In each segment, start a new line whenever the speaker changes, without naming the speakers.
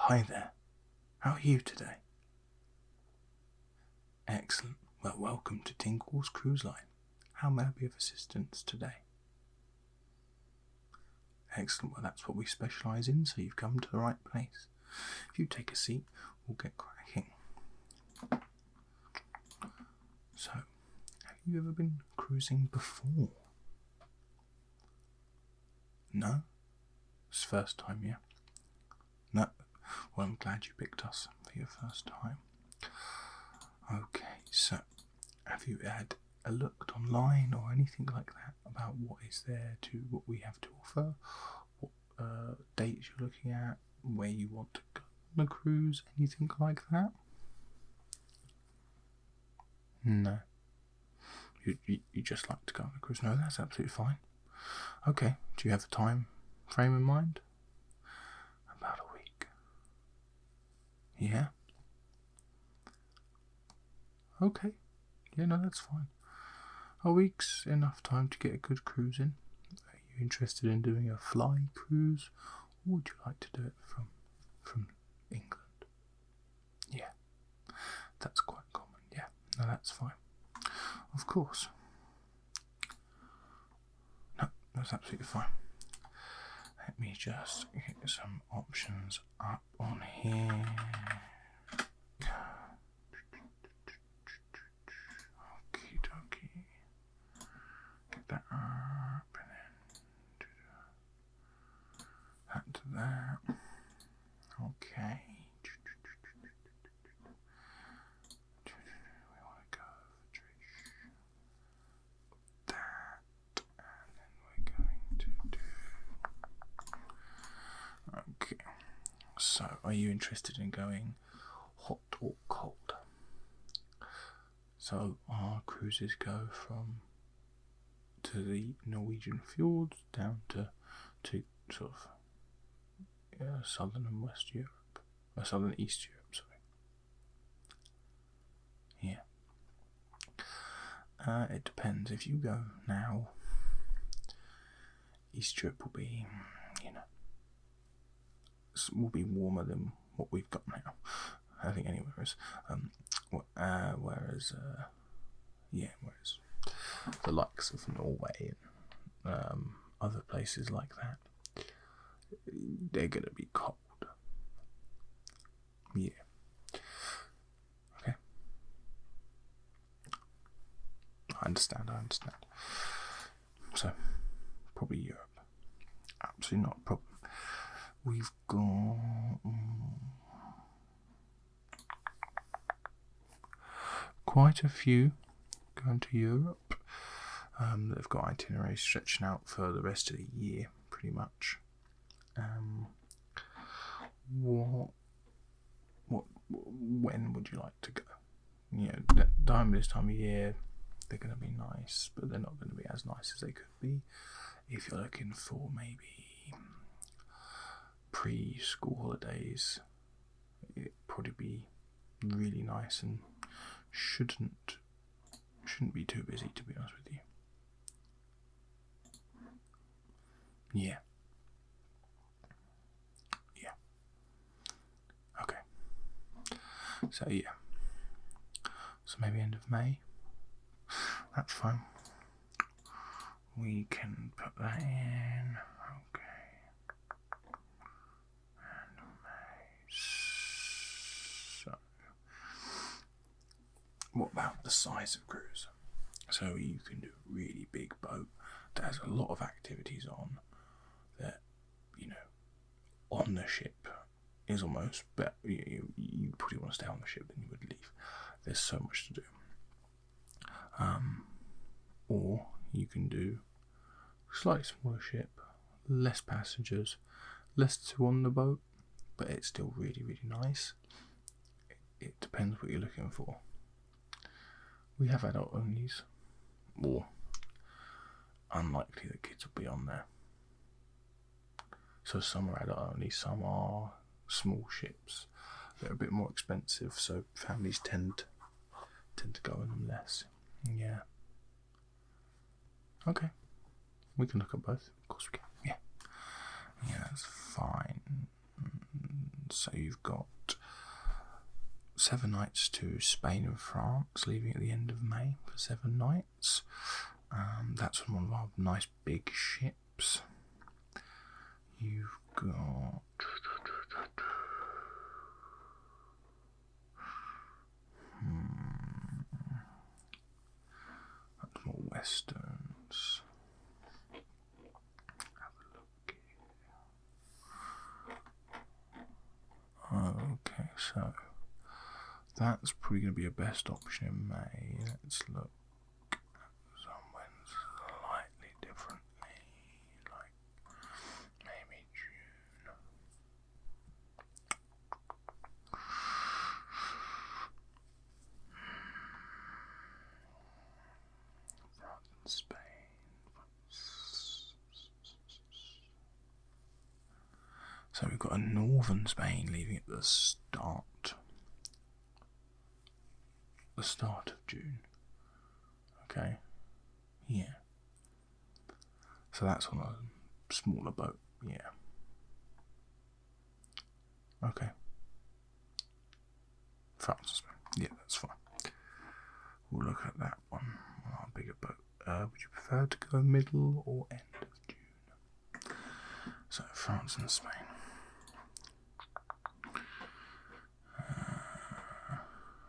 Hi there. How are you today? Excellent. Well, welcome to Tingles Cruise Line. How may I be of assistance today? Excellent. Well, that's what we specialise in, so you've come to the right place. If you take a seat, we'll get cracking. So, have you ever been cruising before? No? It's first time, yeah? No? Well, I'm glad you picked us for your first time. Okay, so have you had a look online or anything like that about what we have to offer, what dates you're looking at, where you want to go on a cruise, anything like that? No. You just like to go on a cruise? No, that's absolutely fine. Okay, do you have a time frame in mind? About a week. Yeah? Okay. Yeah, no, that's fine. A week's enough time to get a good cruise in. Are you interested in doing a fly cruise, or would you like to do it from England? Yeah, that's quite common. Yeah, no, that's fine. Of course. No, that's absolutely fine. Let me just get some options up on here. Okie dokie. Get that up and then do that to that. Okay. We want to go for Trish. That, and then we're going to do. Okay. So, are you interested in going hot or cold? So our cruises go to the Norwegian fjords down to sort of southern and west Europe, or southern East Europe, sorry. Yeah. It depends. If you go now, East Europe will be, will be warmer than what we've got now. I think anywhere is. Whereas the likes of Norway and other places like that, they're going to be cold. Yeah. Okay. I understand. So, probably Europe. Absolutely not a problem. We've got quite a few going to Europe. They've got itineraries stretching out for the rest of the year, pretty much. When would you like to go? This time of year, they're going to be nice, but they're not going to be as nice as they could be. If you're looking for maybe pre-school holidays, it'd probably be really nice and shouldn't be too busy, to be honest with you. Yeah. Okay. So yeah. So maybe end of May. That's fine. We can put that in. Okay. End of May. So, what about the size of cruise? So you can do a really big boat that has a lot of activities on that, on the ship is almost, but you probably want to stay on the ship than you would leave. There's so much to do. Or you can do a slightly smaller ship, less passengers, less to do on the boat, but it's still really, really nice. It depends what you're looking for. We have adult onlys, or unlikely that kids will be on there. So some are adult only, some are small ships. They're a bit more expensive, so families tend to go on them less. Yeah. Okay. We can look at both. Of course we can. Yeah. Yeah, that's fine. So you've got 7 nights to Spain and France, leaving at the end of May for 7 nights. That's on one of our nice big ships. You've got that's more westerns. Have a look here. Okay, so that's probably going to be a best option in May. Let's look at somewhere slightly differently, like maybe June. France and Spain. So we've got a northern Spain leaving at the start of June. Okay, yeah. So that's on a smaller boat, yeah. Okay. France and Spain, yeah, that's fine. We'll look at that one on our bigger boat. Would you prefer to go middle or end of June? So France and Spain.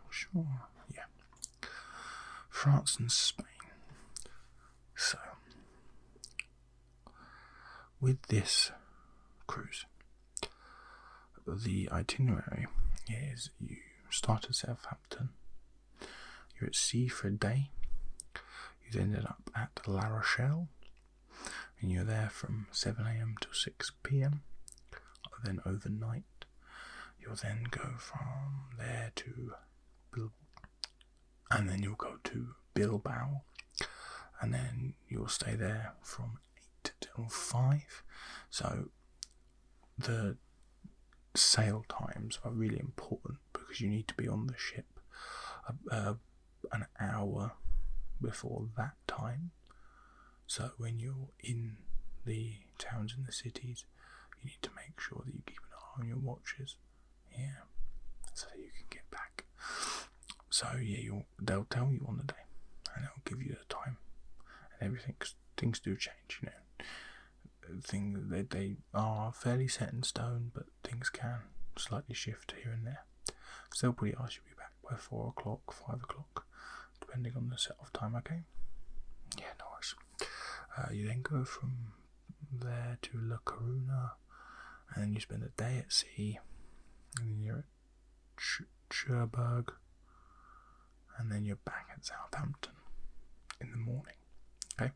Sure, yeah. France and Spain. So, with this cruise, the itinerary is you start at Southampton, you're at sea for a day, you ended up at La Rochelle, and you're there from 7 a.m. till 6 p.m, then overnight. You'll then go from there to and then you'll go to Bilbao, and then you'll stay there from 8 till 5. So the sail times are really important because you need to be on the ship an hour before that time. So when you're in the towns and the cities, you need to make sure that you keep an eye on your watches, yeah, so you can get back. So yeah, they'll tell you on the day, and they'll give you the time and everything. 'Cause things do change, you know. They are fairly set in stone, but things can slightly shift here and there. So they'll probably ask you to be back by 4 o'clock, 5 o'clock, depending on the set-off time. Okay. Yeah, no worries. You then go from there to La Coruna, and then you spend a day at sea, and then you're at Cherbourg, and then you're back at Southampton in the morning. Okay?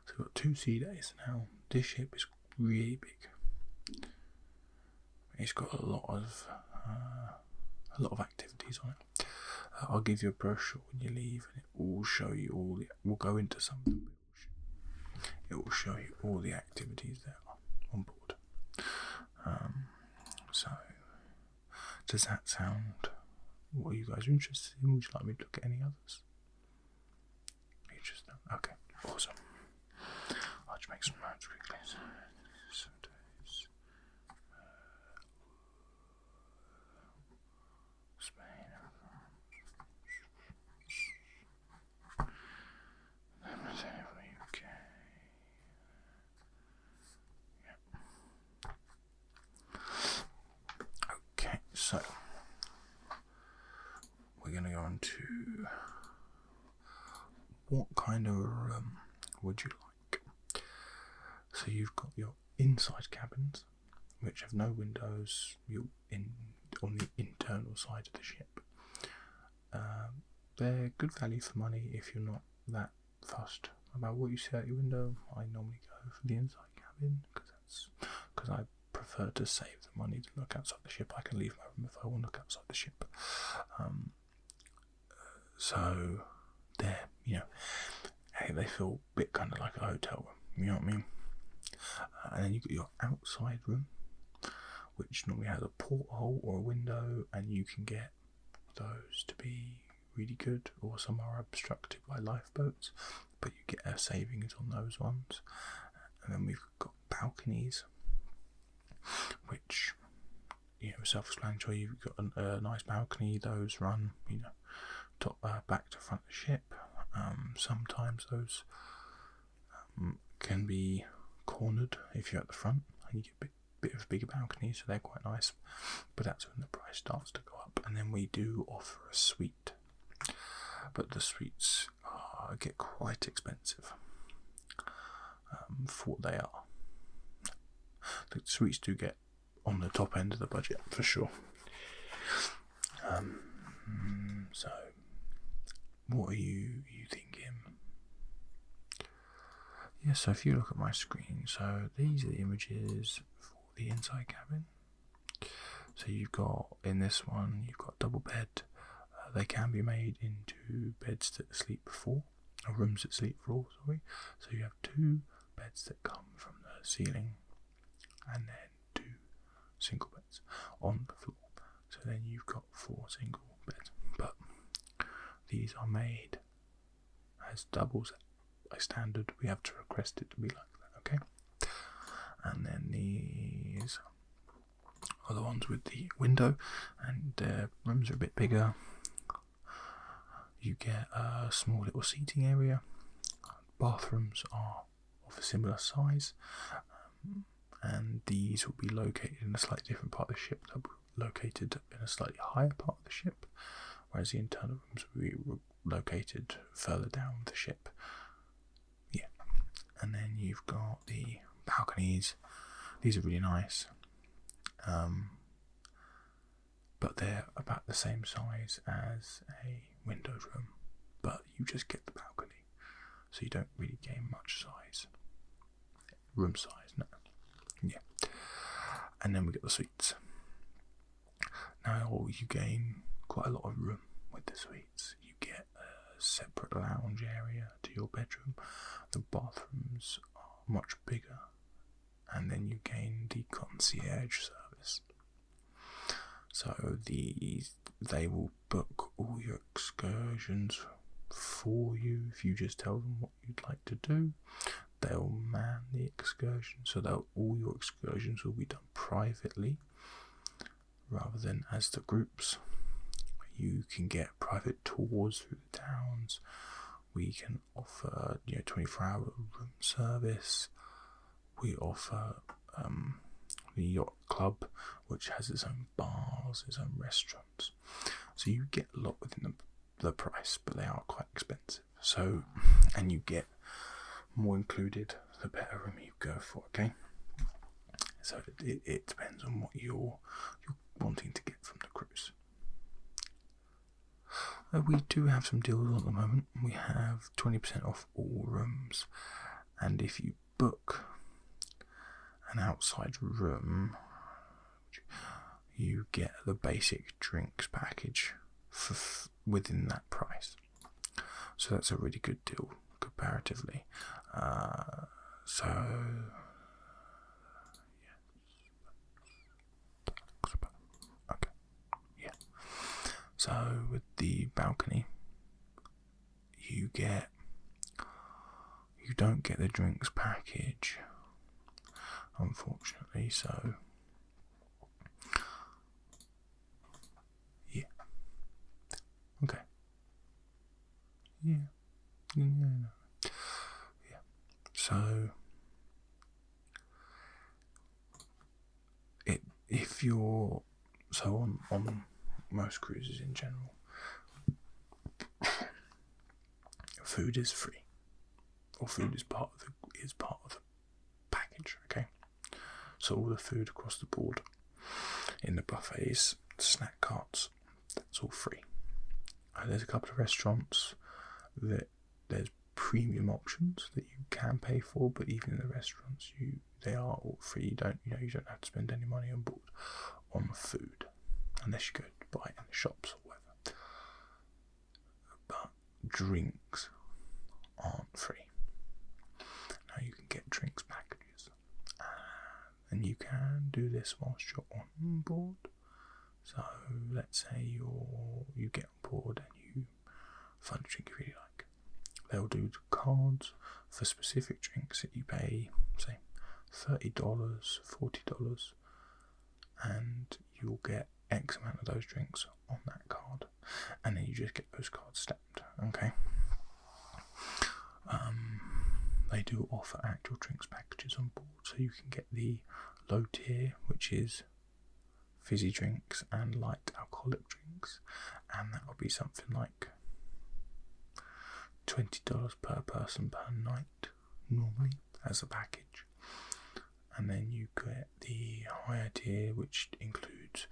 So we've got 2 sea days now. This ship is really big. It's got a lot of activities on it. I'll give you a brochure when you leave, and it will show you we'll go into some of them, but it will show you all the activities that are on board. So, does that sound what you guys are interested in? Would you like me to look at any others? Interesting. Okay, awesome. I'll just make some notes quickly. Some days. Spain. UK. Yep. Okay, so we're going to go on to what kind of room would you like? So you've got your inside cabins, which have no windows. You're on the internal side of the ship. They're good value for money if you're not that fussed about what you see out your window. I normally go for the inside cabin because I prefer to save the money to look outside the ship. I can leave my room if I want to look outside the ship. So they're, they feel a bit kind of like a hotel room, you know what I mean? And then you've got your outside room, which normally has a porthole or a window, and you can get those to be really good, or some are obstructed by lifeboats, but you get a savings on those ones. And then we've got balconies, which, self-explanatory. You've got a nice balcony. Those run, top back to front of the ship. Sometimes those can be cornered if you're at the front, and you get a bit of a bigger balcony, so they're quite nice. But that's when the price starts to go up. And then we do offer a suite, but the suites get quite expensive for what they are. The suites do get on the top end of the budget for sure. So what are you thinking? Yeah, so if you look at my screen, so these are the images for the inside cabin. So you've got, in this one, you've got double bed. They can be made into beds that sleep 4, or rooms that sleep 4, sorry. So you have 2 beds that come from the ceiling, and then 2 single beds on the floor. So then you've got 4 single beds. But these are made as doubles. By standard, we have to request it to be like that, okay? And then these are the ones with the window, and the rooms are a bit bigger. You get a small little seating area. Bathrooms are of a similar size, and these will be located in a slightly different part of the ship. They'll be located in a slightly higher part of the ship, whereas the internal rooms will be located further down the ship. Yeah, and then you've got the balconies. These are really nice, but they're about the same size as a windowed room, but you just get the balcony, so you don't really gain much size, room size. No, yeah. And then we get the suites. Now you gain quite a lot of room with the suites. You get a separate lounge area to your bedroom. The bathrooms are much bigger, and then you gain the concierge service. So they will book all your excursions for you. If you just tell them what you'd like to do, they'll man the excursion, so that all your excursions will be done privately rather than as the groups. You can get private tours through the towns. We can offer 24-hour room service. We offer the yacht club, which has its own bars, its own restaurants. So you get a lot within the price, but they are quite expensive. So, and you get more included the better room you go for. Okay. So it depends on what you're wanting to get from the cruise. We do have some deals at the moment. We have 20% off all rooms, and if you book an outside room, you get the basic drinks package within that price. So that's a really good deal comparatively. So with the balcony, you don't get the drinks package, unfortunately. So yeah, okay, yeah. So if you're on most cruises in general, food is free, or food is part of the package. Okay, so all the food across the board in the buffets, snack carts, that's all free. There's a couple of restaurants that there's premium options that you can pay for, but even in the restaurants, they are all free. You don't have to spend any money on board on food unless you go to buy it in the shops or whatever. But drinks aren't free. Now you can get drinks packages, and you can do this whilst you're on board. So let's say you get on board and you find a drink you really like. They'll do cards for specific drinks that you pay, say, $30, $40, and you'll get X amount of those drinks on that card, and then you just get those cards stamped. Okay. They do offer actual drinks packages on board, so you can get the low tier, which is fizzy drinks and light alcoholic drinks, and that will be something like $20 per person per night normally as a package. And then you get the higher tier, which includes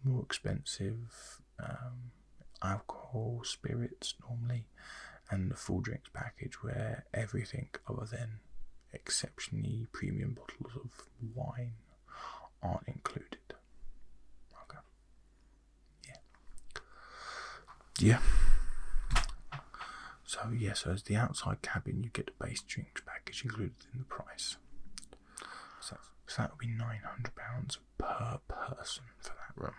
more expensive alcohol, spirits normally, and the full drinks package where everything other than exceptionally premium bottles of wine aren't included. Okay. Yeah. So as the outside cabin, you get the base drinks package included in the price. So that would be £900 per person for that room.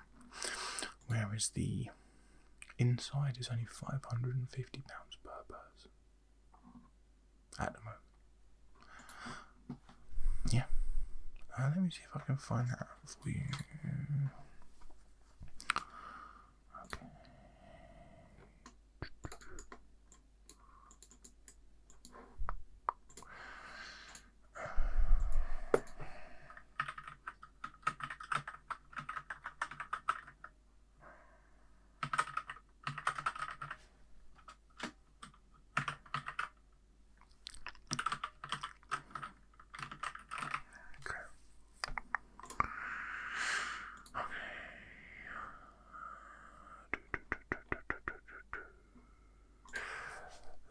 Whereas the inside is only £550 per person at the moment. Yeah. Let me see if I can find that out for you. Okay.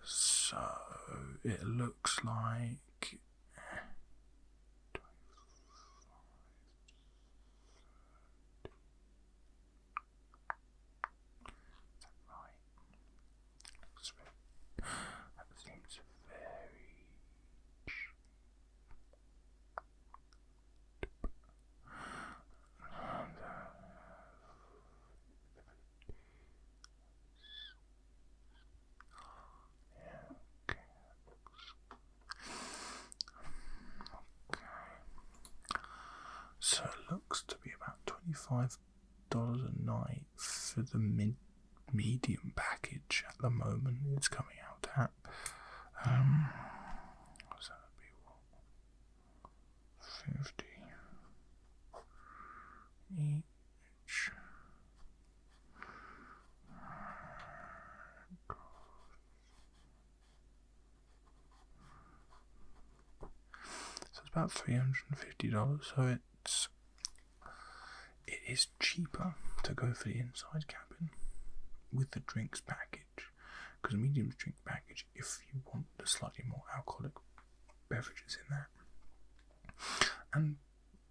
So it looks like that seems very So it looks to be about $25 a night for the medium package at the moment. It's coming out at so that would be what? 50 each. So it's about $350. So it is cheaper to go for the inside cabin with the drinks package, because the medium drink package, if you want the slightly more alcoholic beverages in there. And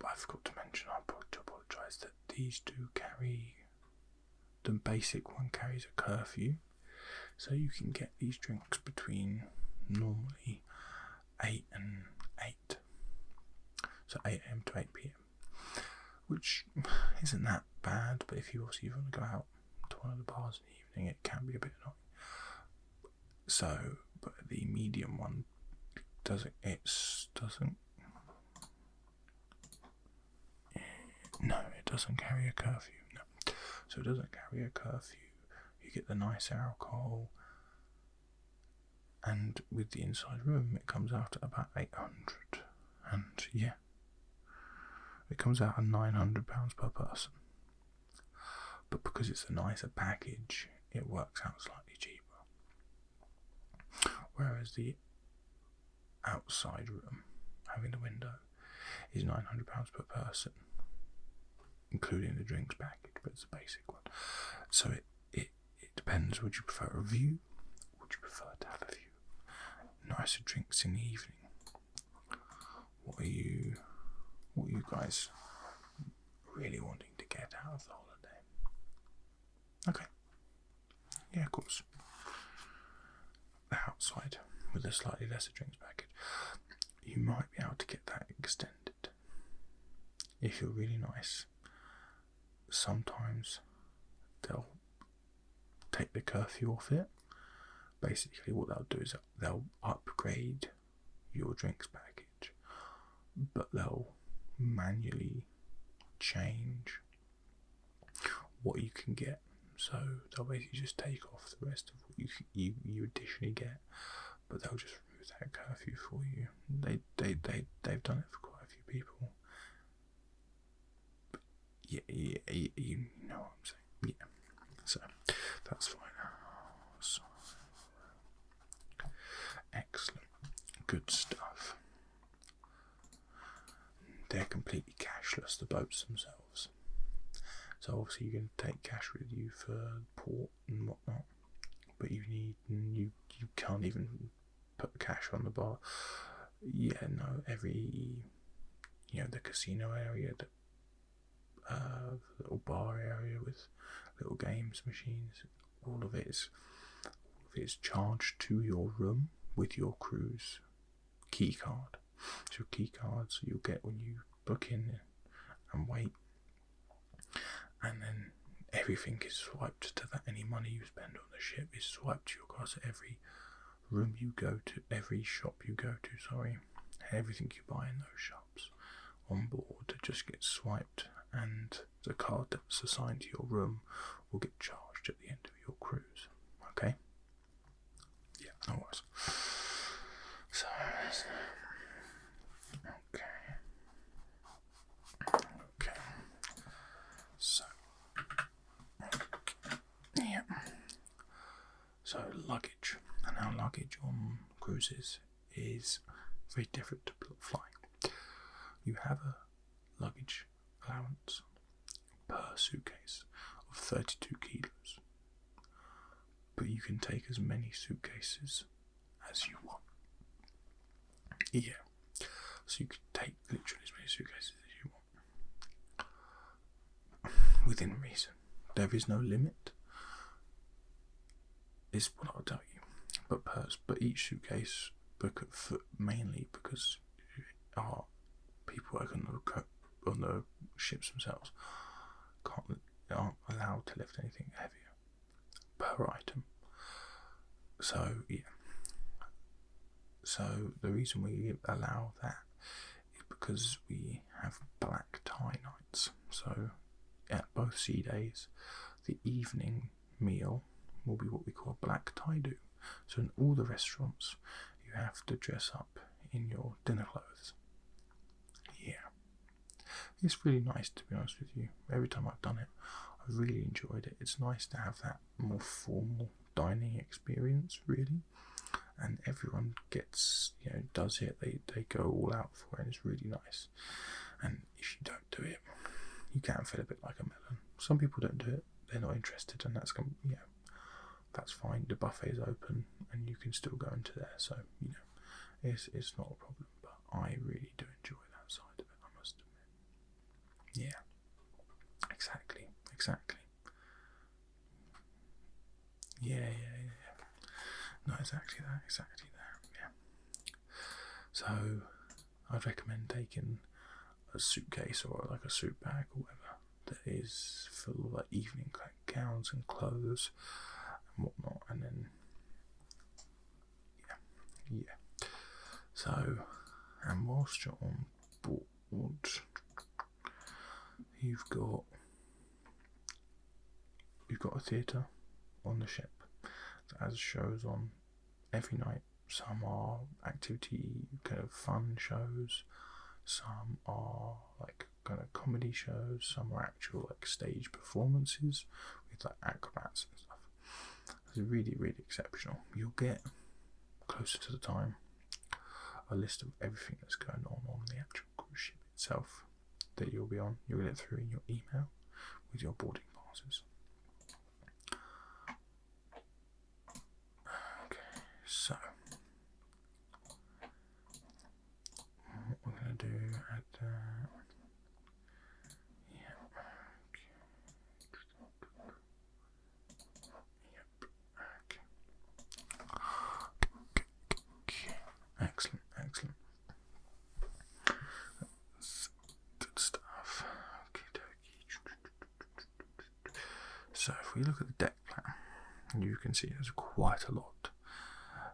I forgot to mention, I apologise, that these do carry, the basic one carries a curfew, so you can get these drinks between normally 8 and 8, so 8 AM to 8 PM, which isn't that bad, but if you also want to go out to one of the bars in the evening, it can be a bit annoying. So, but the medium one doesn't carry a curfew. No, so it doesn't carry a curfew. You get the nicer alcohol, and with the inside room, it comes out at about 800, and yeah, it comes out at £900 per person. But because it's a nicer package, it works out slightly cheaper. Whereas the outside room, having the window, is £900 per person, including the drinks package, but it's a basic one. So it depends. Would you prefer a view? Would you prefer to have a view? Nicer drinks in the evening? What are you guys really wanting to get out of the holiday? Okay. Yeah, of course. The outside with a slightly lesser drinks package, you might be able to get that extended if you're really nice. Sometimes they'll take the curfew off it. Basically what they'll do is they'll upgrade your drinks package, but they'll manually change what you can get. So they'll basically just take off the rest of what you additionally get, but they'll just remove that curfew for you. They've done it for quite a few people. But yeah, you know what I'm saying. Yeah, so that's fine. So, excellent, good stuff. They're completely cashless, the boats themselves. So obviously you're going to take cash with you for port and whatnot, but you can't even put cash on the bar. Yeah, no, the casino area, the little bar area with little games machines, all of it is charged to your room with your cruise key card. So your key cards you'll get when you book in and wait, and then everything is swiped to that. Any money you spend on the ship is swiped to your card. So every room you go to, every shop you go to, everything you buy in those shops on board just gets swiped, and the card that's assigned to your room will get charged at the end of your cruise. Okay? Yeah, no worries. So, okay. So, yeah. So luggage, and our luggage on cruises is very different to flying. You have a luggage allowance per suitcase of 32 kilos, but you can take as many suitcases as you want. Yeah, so you can take literally as many suitcases as you want, within reason. There is no limit, is what I'll tell you. But each suitcase, mainly because our people working on the ships themselves aren't allowed to lift anything heavier per item. So yeah. So the reason we allow that is because we have black tie nights. So at both sea days, the evening meal will be what we call black tie do. So in all the restaurants, you have to dress up in your dinner clothes. Yeah, it's really nice, to be honest with you. Every time I've done it, I've really enjoyed it. It's nice to have that more formal dining experience, really. And everyone does it. They go all out for it, and it's really nice. And if you don't do it, you can feel a bit like a melon. Some people don't do it; they're not interested, and that's fine. The buffet is open, and you can still go into there. So it's not a problem. But I really do enjoy that side of it, I must admit. Yeah, exactly. Yeah. No, exactly that. Yeah. So I'd recommend taking a suitcase or like a suit bag or whatever that is full of like evening gowns and clothes and whatnot, and then yeah. So, and whilst you're on board, you've got a theatre on the ship that has shows on every night. Some are activity kind of fun shows, some are like kind of comedy shows, some are actual like stage performances with like acrobats and stuff. It's really, really exceptional. You'll get closer to the time a list of everything that's going on the actual cruise ship itself that you'll be on. You'll get it through in your email with your boarding passes. Okay, so what we're going to do at Excellent. That's good stuff. So if we look at the deck plan, you can see there's quite a lot.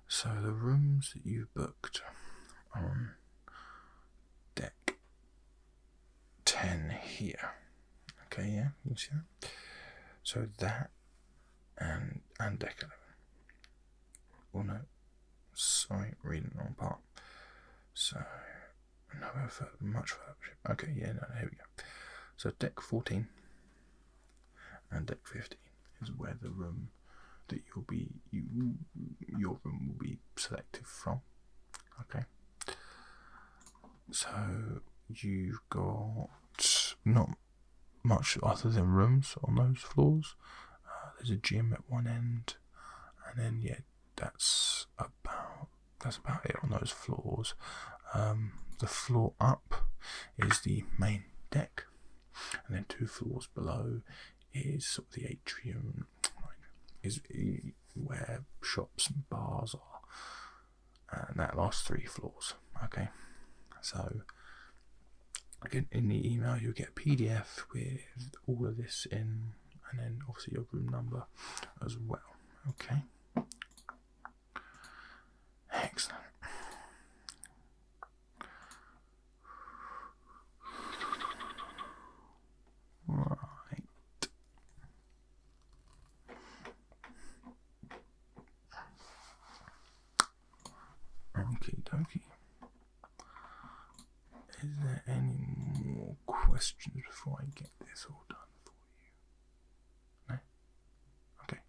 So the rooms that you booked on deck 10 here. Okay, yeah, you see that? So that and deck 11. Oh no, sorry, reading the wrong part. So no, much further. Okay, yeah, no, here we go. So deck 14 and deck 15 is where the room that your room will be selected from. Okay. So you've got not much other than rooms on those floors. There's a gym at one end, and then yeah, that's about it on those floors. The floor up is the main deck, and then 2 floors below is sort of the atrium, is where shops and bars are, and that lasts 3 floors. Okay, so again, in the email you'll get a PDF with all of this in, and then obviously your room number as well. Okay, excellent. Right. Okie dokie. Is there any more questions before I get this all done for you? No? Okay.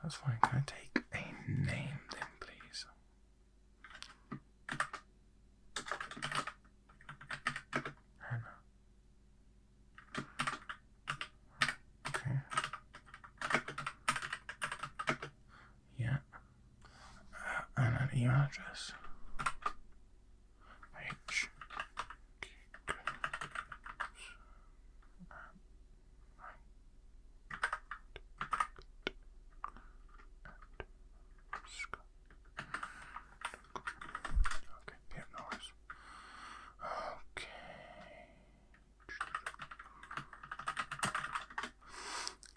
That's fine. Can I take a name then, please? Hannah. Okay. Yeah. And an email address. H. Okay, yeah, no worries. Okay.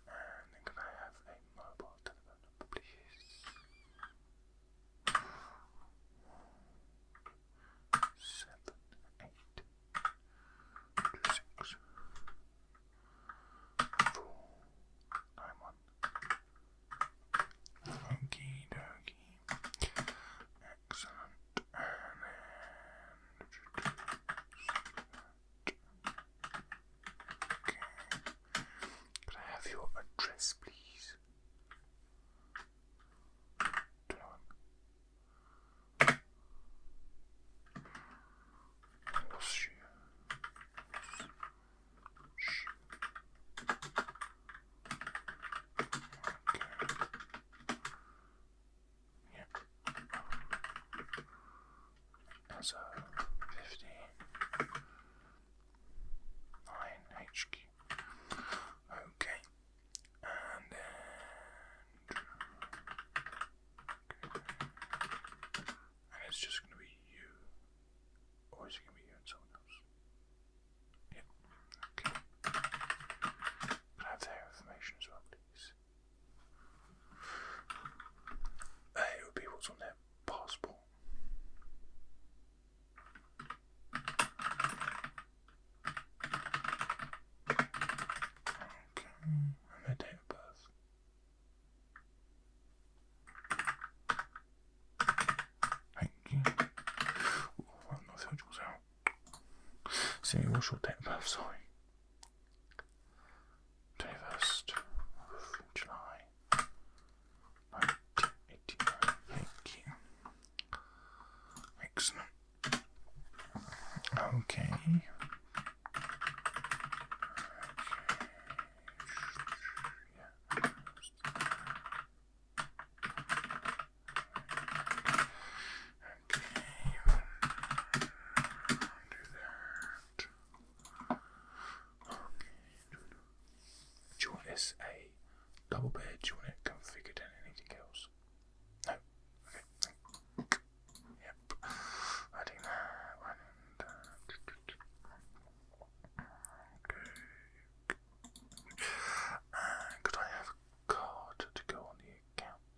And then can I have a mobile telephone number, please? 7, 8, 2, 6, 4, 9, 1. Okie dokie. Excellent. And then okay. Could I have your address, please? 21. So 15 9 HQ. Okay, and then and it's just going to be you, or is it going to be you and someone else? Yep. Okay. Can I have their information as well, please? It would be what's on their passport. And their date of birth. Thank you. Ooh, I've not filled yours out. See, what's your date of birth? Sorry. 21st of July 1989. Thank you. Excellent. Okay. Do you want this a double bed? Do you want it configured and anything else? No? Okay. Yep. Adding that one and okay. Could I have a card to go on the account?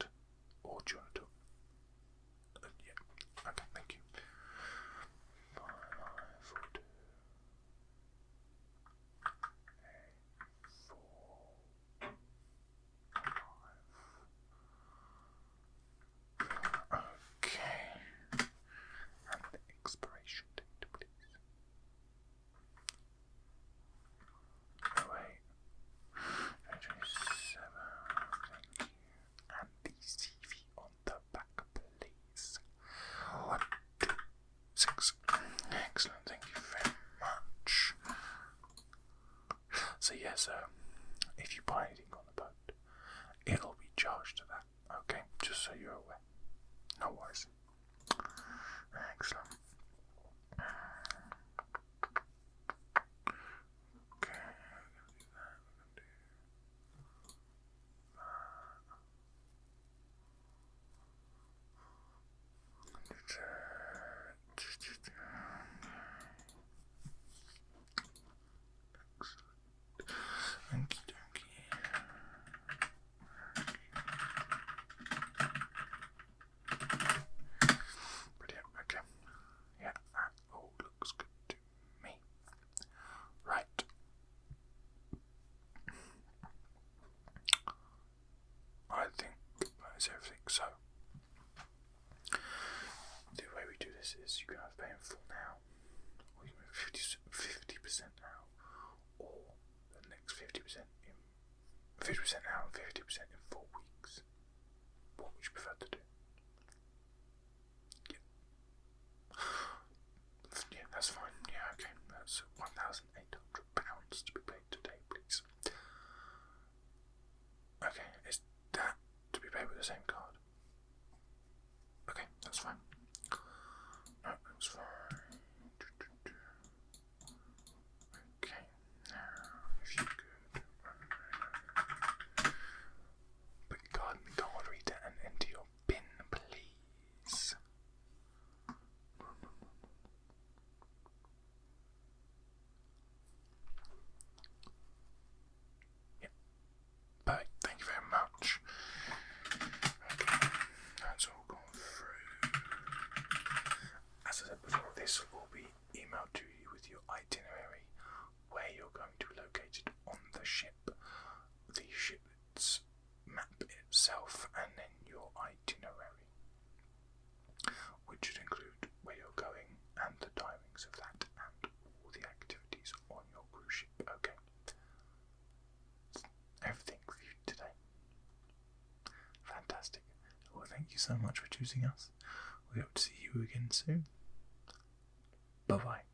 Or do you want to do it? Yeah. Okay, thank you. 5, 4, 2, 8, 4, So yes, if you buy anything on the boat, it'll be charged to that. Okay, just so you're aware. No worries. Excellent. Okay, Okie dokie. Brilliant, okay. Yeah, that all looks good to me. Right. I think that is everything. So, the way we do this is you can have pay in full now, or you can have 50% now, or the next 50% in 50% now and 50% in 4 weeks. What would you prefer to do? Yeah, that's fine. Yeah, okay. That's £1,800 to be paid today, please. Okay, is that to be paid with the same card? Okay, that's fine. No, that's fine. Okay, now if you could put your card in the card reader and enter your PIN, please. Yep. Perfect. Thank you very much. Okay, that's all gone through. As I said before, this will be emailed to you with your itinerary, where you're going to be located on the ship, the ship's map itself, and then your itinerary, which should include where you're going and the timings of that and all the activities on your cruise ship. Okay. Everything for you today. Fantastic. Well, thank you so much for choosing us. We hope to see you again soon. Bye bye.